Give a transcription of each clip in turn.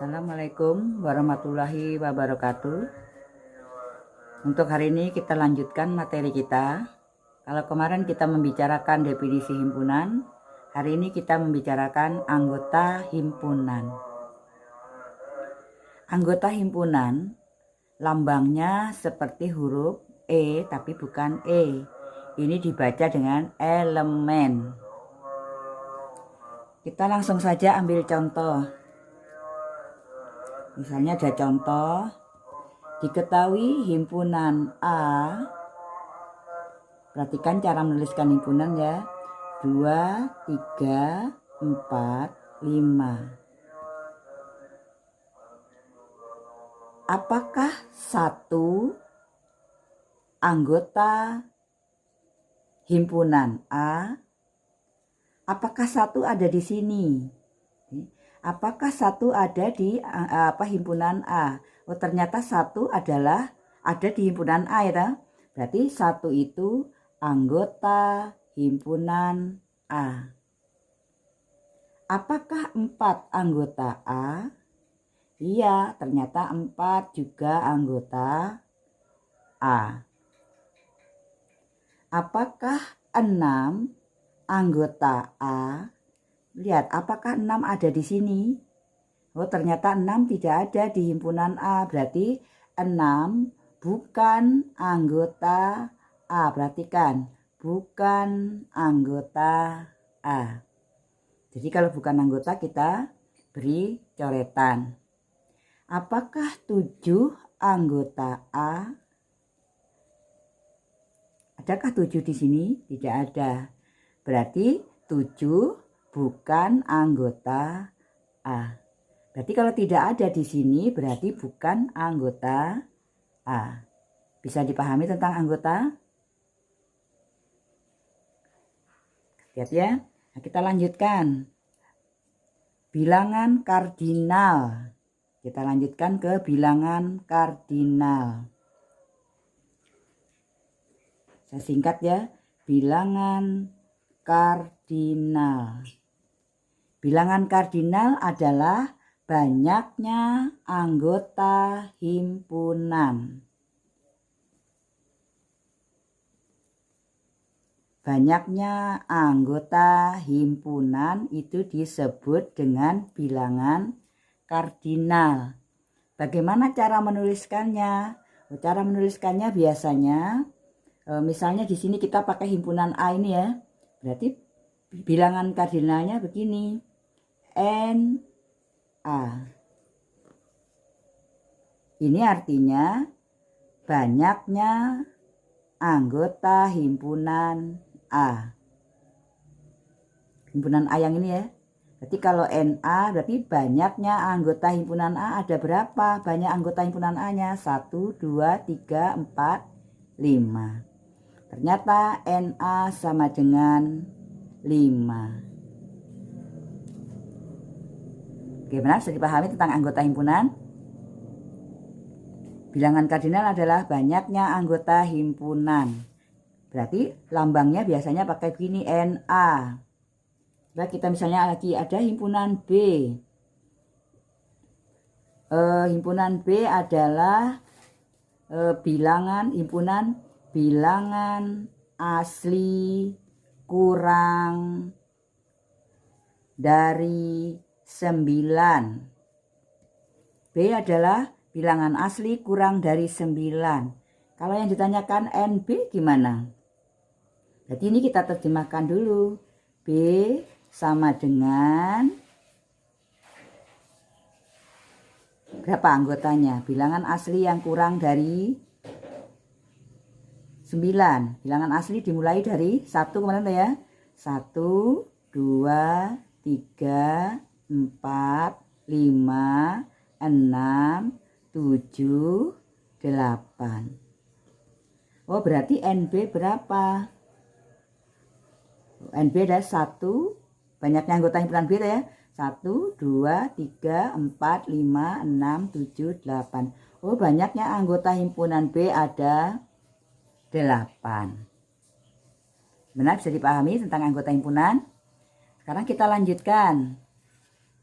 Assalamualaikum warahmatullahi wabarakatuh. Untuk hari ini kita lanjutkan materi kita. Kalau kemarin kita membicarakan definisi himpunan, hari ini kita membicarakan anggota himpunan. Anggota himpunan lambangnya seperti huruf E tapi bukan E. Ini dibaca dengan elemen. Kita langsung saja ambil contoh. Misalnya ada contoh, diketahui himpunan A, perhatikan cara menuliskan himpunan ya, 2, 3, 4, 5. Apakah satu anggota himpunan A? Apakah satu ada di sini? Apakah satu ada di himpunan A? Oh, ternyata satu adalah ada di himpunan A ya. Berarti satu itu anggota himpunan A. Apakah 4 anggota A? Iya, ternyata 4 juga anggota A. Apakah 6 anggota A? Lihat, apakah 6 ada di sini? Oh, ternyata 6 tidak ada di himpunan A. Berarti 6 bukan anggota A. Perhatikan, bukan anggota A. Jadi kalau bukan anggota kita beri coretan. Apakah 7 anggota A? Adakah 7 di sini? Tidak ada. Berarti 7 bukan anggota A. Berarti kalau tidak ada di sini berarti bukan anggota A. Bisa dipahami tentang anggota? Lihat ya. Nah, kita lanjutkan. Bilangan kardinal. Kita lanjutkan ke bilangan kardinal. Saya singkat ya. Bilangan kardinal. Bilangan kardinal adalah banyaknya anggota himpunan. Banyaknya anggota himpunan itu disebut dengan bilangan kardinal. Bagaimana cara menuliskannya? Cara menuliskannya biasanya, misalnya di sini kita pakai himpunan A ini ya. Berarti bilangan kardinalnya begini. NA. Ini artinya banyaknya anggota himpunan A. Himpunan A yang ini ya. Berarti kalau NA berarti banyaknya anggota himpunan A ada berapa? Banyak anggota himpunan A-nya 1, 2, 3, 4, 5. Ternyata NA sama dengan 5. Bagaimana bisa dipahami tentang anggota himpunan? Bilangan kardinal adalah banyaknya anggota himpunan. Berarti lambangnya biasanya pakai begini, NA. Nah, kita misalnya lagi ada himpunan B. Himpunan B adalah bilangan asli kurang dari 9. B adalah bilangan asli kurang dari 9. Kalau yang ditanyakan NB gimana? Jadi ini kita terjemahkan dulu. B sama dengan berapa anggotanya? Bilangan asli yang kurang dari 9. Bilangan asli dimulai dari 1 kemarin ya. 1, 2, 3, 4, 5, 6, 7, 8. Oh, berarti NB berapa? NB ada 1, banyaknya anggota himpunan B ya. 1, 2, 3, 4, 5, 6, 7, 8. Oh, banyaknya anggota himpunan B ada 8. Benar, bisa dipahami tentang anggota himpunan? Sekarang kita lanjutkan.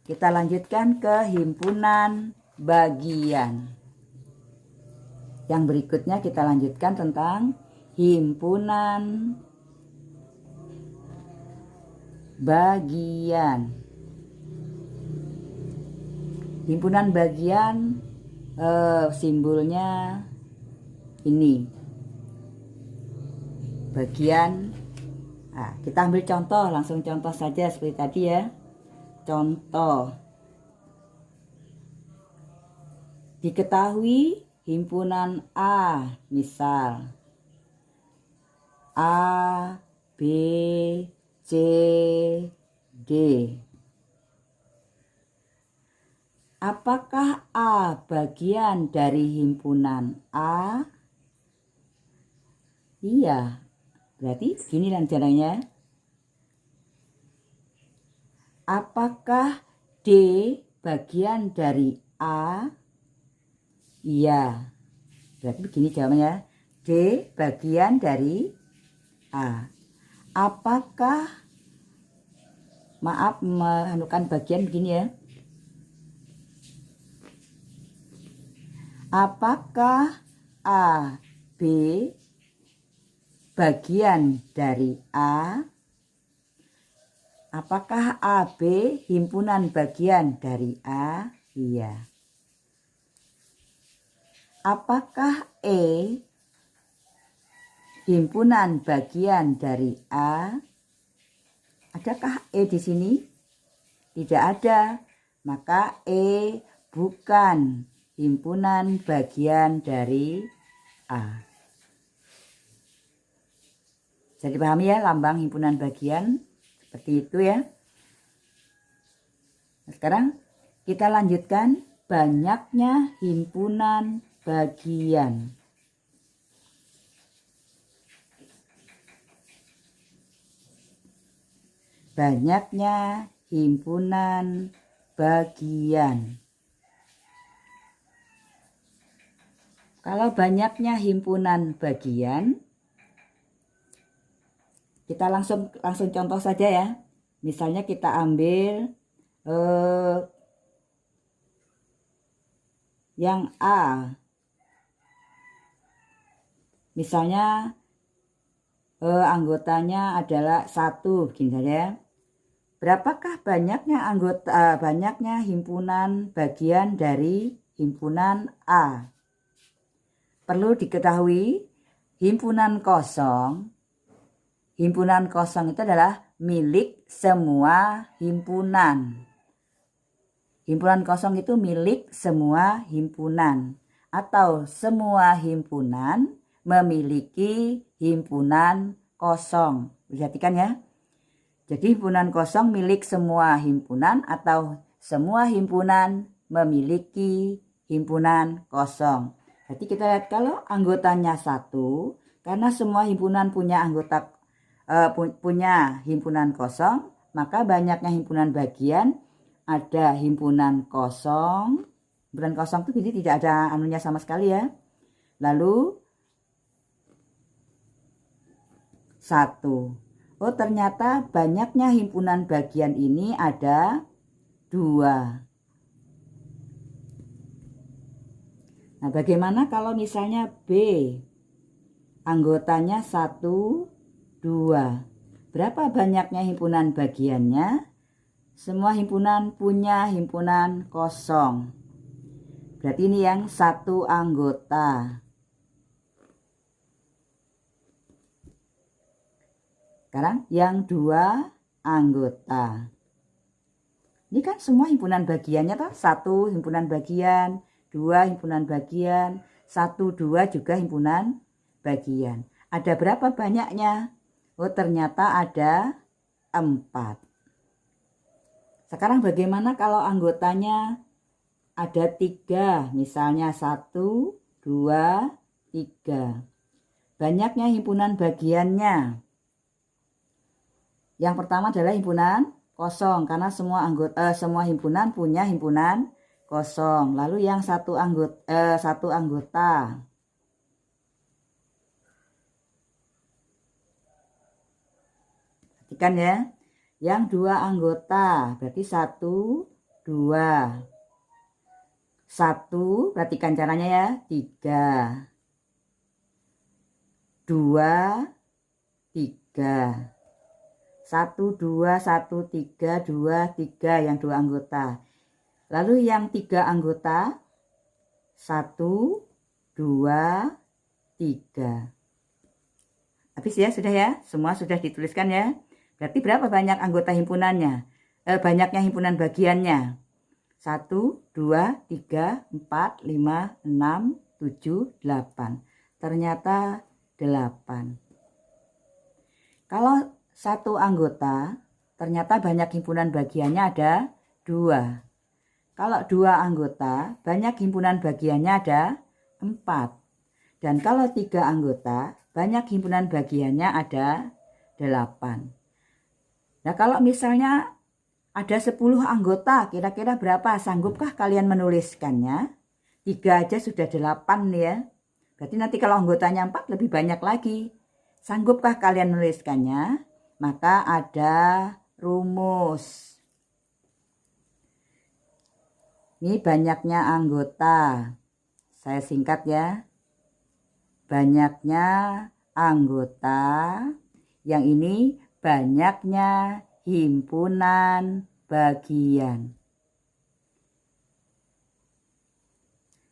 Kita lanjutkan ke himpunan bagian. Yang berikutnya kita lanjutkan tentang himpunan bagian. Himpunan bagian simbolnya ini. Bagian. Nah, kita ambil contoh, langsung contoh saja seperti tadi ya. Contoh. Diketahui himpunan A, misal A, B, C, D. Apakah A bagian dari himpunan A? Iya. Berarti gini caranya. Apakah D bagian dari A? Iya. Berarti begini jawabannya. D bagian dari A. Apakah, maaf menukan bagian begini ya. Apakah A, B bagian dari A? Apakah A, B himpunan bagian dari A? Iya. Apakah E himpunan bagian dari A? Adakah E di sini? Tidak ada. Maka E bukan himpunan bagian dari A. Jadi dipahami ya lambang himpunan bagian seperti itu ya. Nah, sekarang kita lanjutkan banyaknya himpunan bagian. Banyaknya himpunan bagian. Kalau banyaknya himpunan bagian, kita langsung contoh saja ya. Misalnya kita ambil yang A. Misalnya anggotanya adalah 1, begini saja. Berapakah banyaknya himpunan bagian dari himpunan A? Perlu diketahui himpunan kosong itu adalah milik semua himpunan. Himpunan kosong itu milik semua himpunan atau semua himpunan memiliki himpunan kosong. Perhatikan ya. Jadi himpunan kosong milik semua himpunan atau semua himpunan memiliki himpunan kosong. Jadi kita lihat kalau anggotanya 1, karena semua himpunan punya punya himpunan kosong, maka banyaknya himpunan bagian ada himpunan kosong. Himpunan kosong itu jadi tidak ada anunya sama sekali ya. Lalu 1. Oh ternyata banyaknya himpunan bagian ini ada 2. Nah bagaimana kalau misalnya B anggotanya 1, 2. Berapa banyaknya himpunan bagiannya? Semua himpunan punya himpunan kosong. Berarti ini yang 1 anggota. Sekarang yang 2 anggota. Ini kan semua himpunan bagiannya toh. 1 himpunan bagian, 2 himpunan bagian, 1, 2 juga himpunan bagian. Ada berapa banyaknya? Oh ternyata ada 4. Sekarang bagaimana kalau anggotanya ada 3? Misalnya 1, 2, 3. Banyaknya himpunan bagiannya. Yang pertama adalah himpunan kosong karena semua himpunan punya himpunan kosong. Lalu yang satu anggota. Perhatikan ya. Yang 2 anggota berarti 1, 2. 1, perhatikan caranya ya, 3. 2, 3. 1, 2, 1, 3, 2, 3 yang 2 anggota. Lalu yang 3 anggota, 1, 2, 3. Habis ya, sudah ya? Semua sudah dituliskan ya? Berarti berapa banyak anggota himpunannya? Banyaknya himpunan bagiannya. 1, 2, 3, 4, 5, 6, 7, 8. Ternyata 8. Kalau satu anggota, ternyata banyak himpunan bagiannya ada 2. Kalau 2 anggota, banyak himpunan bagiannya ada 4. Dan kalau 3 anggota, banyak himpunan bagiannya ada 8. Nah, kalau misalnya ada 10 anggota, kira-kira berapa? Sanggupkah kalian menuliskannya? 3 aja sudah 8 ya. Berarti nanti kalau anggotanya 4 lebih banyak lagi. Sanggupkah kalian menuliskannya? Maka ada rumus. Ini banyaknya anggota. Saya singkat ya. Banyaknya anggota. Yang ini banyaknya himpunan bagian.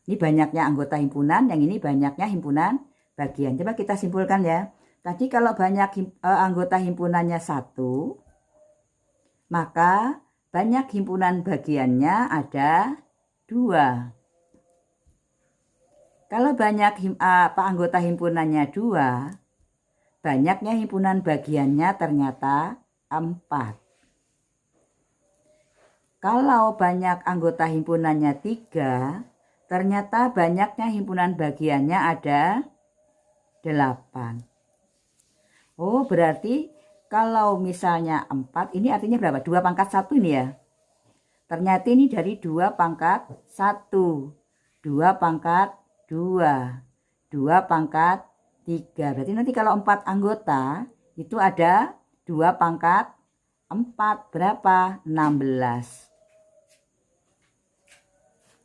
Ini banyaknya anggota himpunan, yang ini banyaknya himpunan bagian. Coba kita simpulkan ya. Tadi kalau banyak anggota himpunannya 1, maka banyak himpunan bagiannya ada 2. Kalau banyak anggota himpunannya 2, banyaknya himpunan bagiannya ternyata 4. Kalau banyak anggota himpunannya 3, ternyata banyaknya himpunan bagiannya ada 8. Oh, berarti kalau misalnya 4, ini artinya berapa? 2 pangkat 1 ini ya. Ternyata ini dari 2 pangkat 1. 2 pangkat 2. 2 pangkat 3. Berarti nanti kalau 4 anggota, itu ada 2 pangkat 4. Berapa? 16.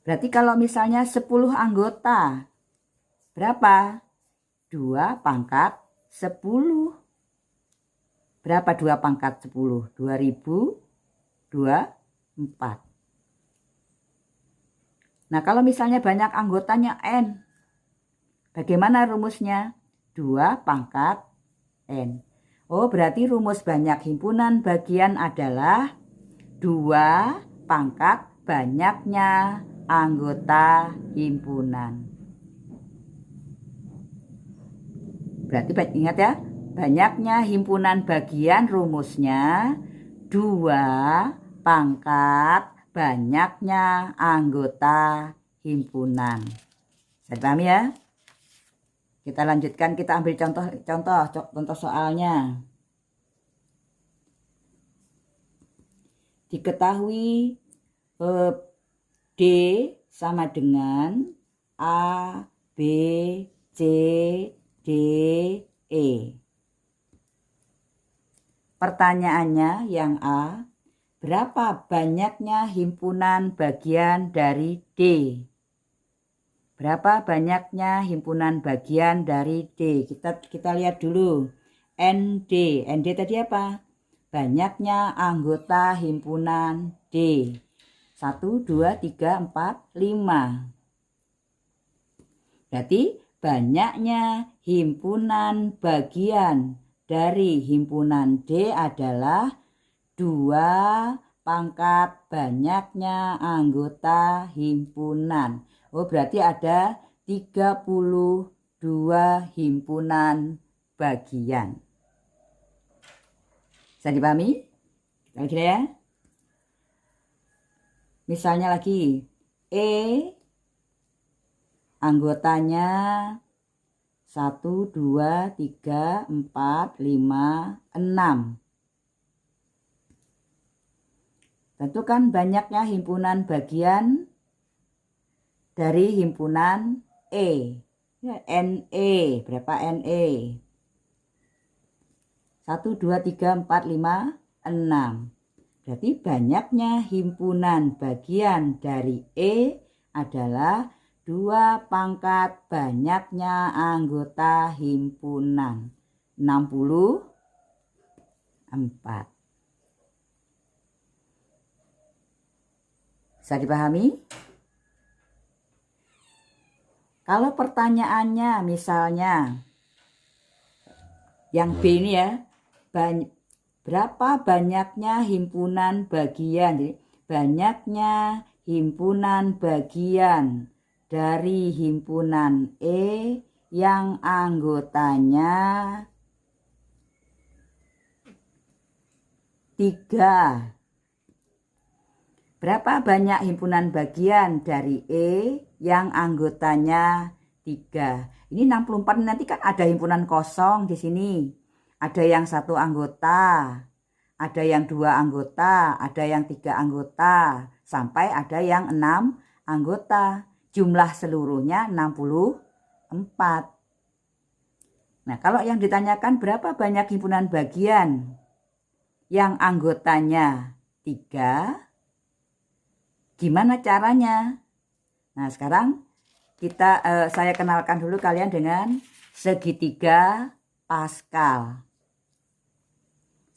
Berarti kalau misalnya 10 anggota, berapa? 2 pangkat 10. Berapa 2 pangkat 10? 2024. Nah, kalau misalnya banyak anggotanya N, bagaimana rumusnya? 2 pangkat N. Oh, berarti rumus banyak himpunan bagian adalah 2 pangkat banyaknya anggota himpunan. Berarti ingat ya, banyaknya himpunan bagian rumusnya 2 pangkat banyaknya anggota himpunan. Saya paham ya? Kita lanjutkan, kita ambil contoh soalnya. Diketahui D sama dengan A, B, C, D, E. Pertanyaannya yang A, berapa banyaknya himpunan bagian dari D? Berapa banyaknya himpunan bagian dari D? Kita lihat dulu. ND. ND tadi apa? Banyaknya anggota himpunan D. 1, 2, 3, 4, 5. Berarti banyaknya himpunan bagian dari himpunan D adalah 2 pangkat banyaknya anggota himpunan. Oh, berarti ada 32 himpunan bagian. Bisa dipahami? Kita lihat ya. Misalnya lagi, E anggotanya 1, 2, 3, 4, 5, 6. Tentukan banyaknya himpunan bagian dari himpunan E. Ya, NE. Berapa NE? 1, 2, 3, 4, 5, 6. Berarti banyaknya himpunan bagian dari E adalah 2 pangkat banyaknya anggota himpunan. 64. Bisa dipahami? Kalau pertanyaannya misalnya yang B ini ya, berapa banyaknya himpunan bagian? Jadi, banyaknya himpunan bagian dari himpunan E yang anggotanya 3. Berapa banyak himpunan bagian dari E yang anggotanya 3? Ini 64 nanti kan ada himpunan kosong di sini. Ada yang 1 anggota, ada yang 2 anggota, ada yang 3 anggota, sampai ada yang 6 anggota. Jumlah seluruhnya 64. Nah, kalau yang ditanyakan berapa banyak himpunan bagian yang anggotanya 3, gimana caranya? Nah, sekarang saya kenalkan dulu kalian dengan segitiga Pascal.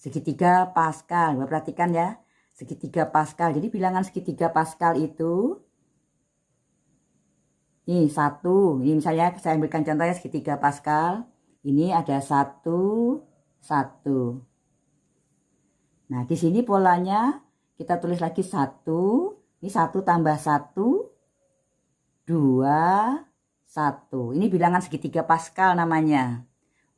Segitiga Pascal, perhatikan ya. Segitiga Pascal. Jadi bilangan segitiga Pascal itu ini 1. Ini misalnya saya ambilkan contohnya segitiga Pascal. Ini ada 1, 1. Nah, di sini polanya kita tulis lagi 1. Ini 1 tambah 1, 2, 1. Ini bilangan segitiga Pascal namanya.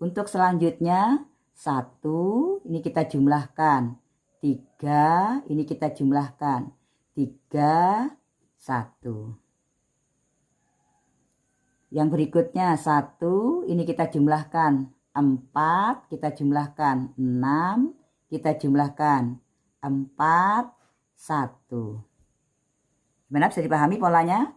Untuk selanjutnya 1, ini kita jumlahkan. 3, ini kita jumlahkan. 3, 1. Yang berikutnya 1, ini kita jumlahkan. 4, kita jumlahkan. 6, kita jumlahkan. 4, 1. Gimana, bisa dipahami polanya?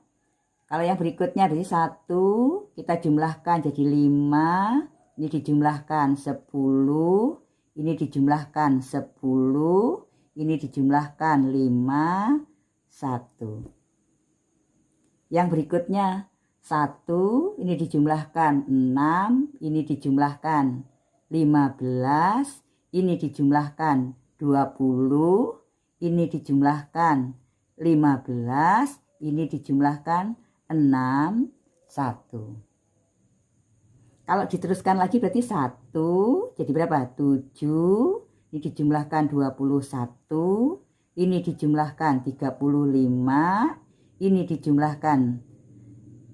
Kalau yang berikutnya dari 1 kita jumlahkan jadi 5, ini dijumlahkan 10, ini dijumlahkan 10, ini dijumlahkan 5, 1. Yang berikutnya 1, ini dijumlahkan 6, ini dijumlahkan 15, ini dijumlahkan 20, ini dijumlahkan 15, ini dijumlahkan 6, 1. Kalau diteruskan lagi berarti 1, jadi berapa? 7, ini dijumlahkan 21, ini dijumlahkan 35, ini dijumlahkan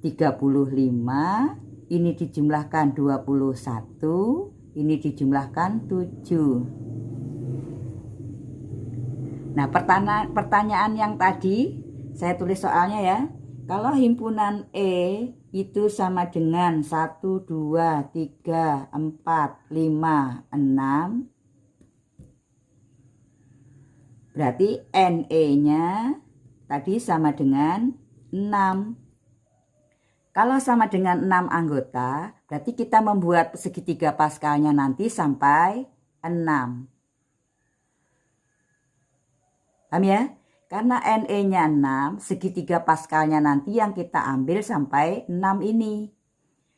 35, ini dijumlahkan 21, ini dijumlahkan 7. Nah, pertanyaan yang tadi saya tulis soalnya ya. Kalau himpunan E itu sama dengan 1, 2, 3, 4, 5, 6. Berarti NE-nya tadi sama dengan 6. Kalau sama dengan 6 anggota, berarti kita membuat segitiga Pascalnya nanti sampai 6. Paham ya? Karena NE-nya 6, segitiga Pascalnya nanti yang kita ambil sampai 6 ini.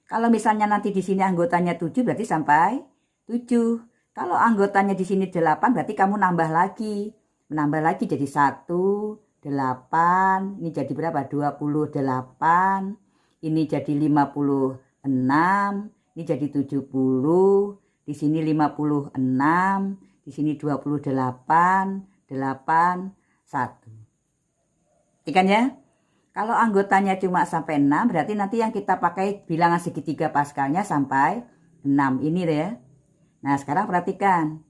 Kalau misalnya nanti di sini anggotanya 7, berarti sampai 7. Kalau anggotanya di sini 8, berarti kamu nambah lagi. Menambah lagi jadi 1, 8. Ini jadi berapa? 28. Ini jadi 56. Ini jadi 70. Di sini 56. Di sini 28. 8, 1. Ikan ya. Kalau anggotanya cuma sampai 6, berarti nanti yang kita pakai bilangan segitiga Pascalnya sampai 6 ini ya. Nah, sekarang perhatikan.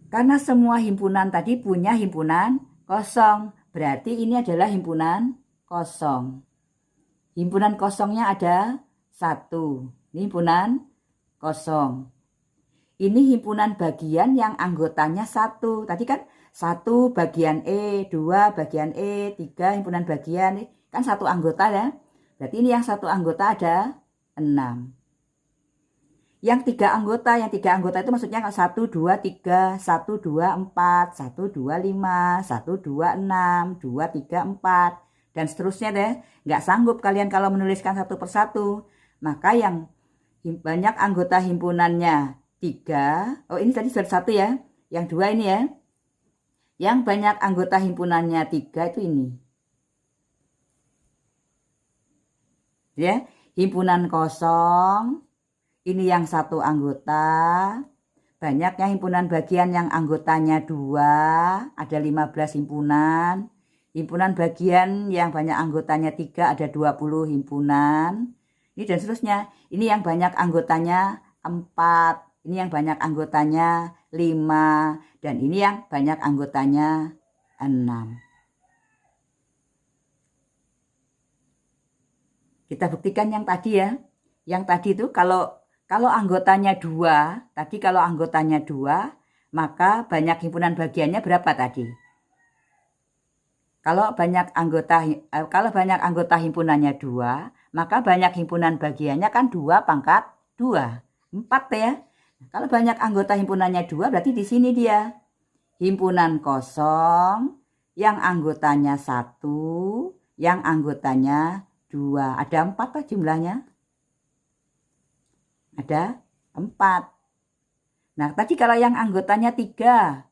Karena semua himpunan tadi punya himpunan kosong, berarti ini adalah himpunan kosong. Himpunan kosongnya ada 1. Ini himpunan kosong. Ini himpunan bagian yang anggotanya 1. Tadi kan 1 bagian E, 2 bagian E, 3 himpunan bagian E. Kan 1 anggota ya. Berarti ini yang 1 anggota ada 6. Yang tiga anggota itu maksudnya 1, 2, 3, 1, 2, 4, 1, 2, 5, 1, 2, 6, 2, 3, 4, dan seterusnya deh. Nggak sanggup kalian kalau menuliskan satu persatu. Maka yang banyak anggota himpunannya 3, oh ini tadi sudah 1 ya, yang 2 ini ya. Yang banyak anggota himpunannya 3 itu ini. Ya, himpunan kosong. Ini yang 1 anggota. Banyaknya himpunan bagian yang anggotanya 2, ada 15 himpunan. Himpunan bagian yang banyak anggotanya 3, ada 20 himpunan. Ini dan seterusnya. Ini yang banyak anggotanya 4. Ini yang banyak anggotanya 5. Dan ini yang banyak anggotanya 6. Kita buktikan yang tadi ya. Yang tadi itu kalau anggotanya 2, tadi kalau anggotanya 2, maka banyak himpunan bagiannya berapa tadi? Kalau banyak anggota himpunannya 2, maka banyak himpunan bagiannya kan 2 pangkat 2, 4 ya. Kalau banyak anggota himpunannya 2, berarti di sini dia. Himpunan kosong yang anggotanya 1, yang anggotanya 2. Ada 4 lah jumlahnya. Ada 4. Nah, tadi kalau yang anggotanya 3.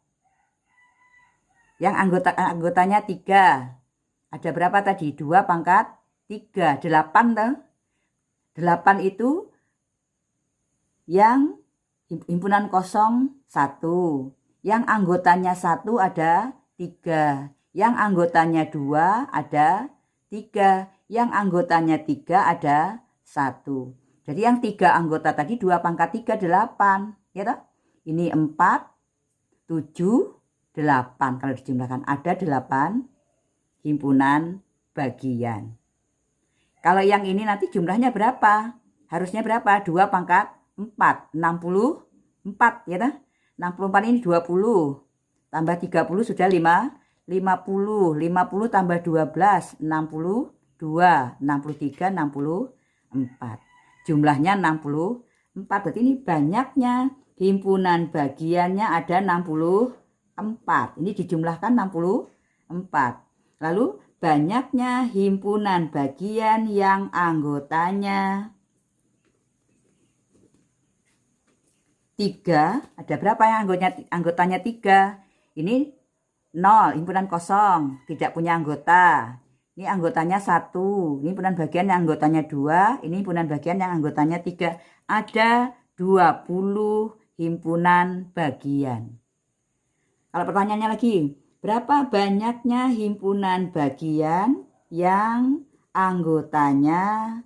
Yang anggotanya 3. Ada berapa tadi? 2 pangkat 3. 8 toh. 8 itu yang himpunan kosong 1. Yang anggotanya 1 ada 3. Yang anggotanya 2 ada 3. Yang anggotanya 3 ada 1. Jadi yang 3 anggota tadi 2 pangkat 3, 8. Ya toh? Ini 4, 7, 8. Kalau dijumlahkan ada 8 himpunan bagian. Kalau yang ini nanti jumlahnya berapa? Harusnya berapa? 2 pangkat 4. 64 ya toh? 64 ini 20. Tambah 30 sudah 50. 50 tambah 12. 62. 63, 64. Jumlahnya 64. Berarti ini banyaknya himpunan bagiannya ada 64. Ini dijumlahkan 64. Lalu banyaknya himpunan bagian yang anggotanya 3. Ada berapa yang anggotanya 3? Ini 0, himpunan kosong, tidak punya anggota. Ini anggotanya 1. Ini himpunan bagian yang anggotanya 2. Ini himpunan bagian yang anggotanya 3. Ada 20 himpunan bagian. Kalau pertanyaannya lagi, berapa banyaknya himpunan bagian yang anggotanya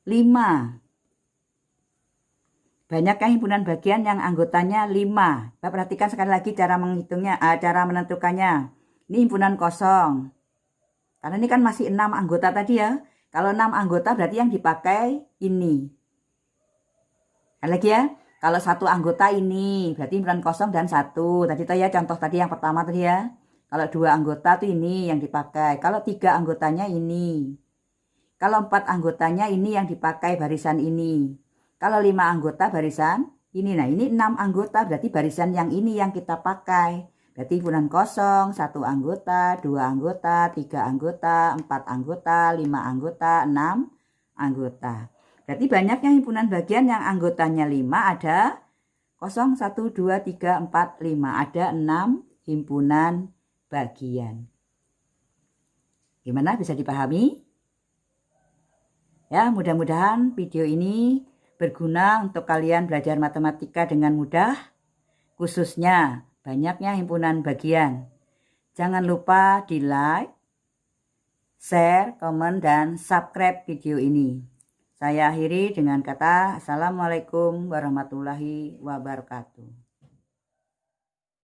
5? Banyaknya himpunan bagian yang anggotanya 5. Kita perhatikan sekali lagi cara menghitungnya, cara menentukannya. Ini himpunan kosong. Karena ini kan masih 6 anggota tadi ya. Kalau 6 anggota berarti yang dipakai ini. Sekali lagi ya. Kalau 1 anggota ini berarti himpunan kosong dan 1. Tadi ya contoh tadi yang pertama tadi ya. Kalau 2 anggota tuh ini yang dipakai. Kalau 3 anggotanya ini. Kalau 4 anggotanya ini yang dipakai barisan ini. Kalau 5 anggota barisan ini. Nah ini 6 anggota berarti barisan yang ini yang kita pakai. Berarti himpunan kosong 1 anggota, 2 anggota, 3 anggota, 4 anggota, 5 anggota, 6 anggota. Berarti banyaknya himpunan bagian yang anggotanya 5 ada 0, 1, 2, 3, 4, 5. Ada 6 himpunan bagian. Gimana, bisa dipahami? Ya, mudah-mudahan video ini berguna untuk kalian belajar matematika dengan mudah, khususnya banyaknya himpunan bagian. Jangan lupa di like, share, komen, dan subscribe video ini. Saya akhiri dengan kata Assalamualaikum warahmatullahi wabarakatuh.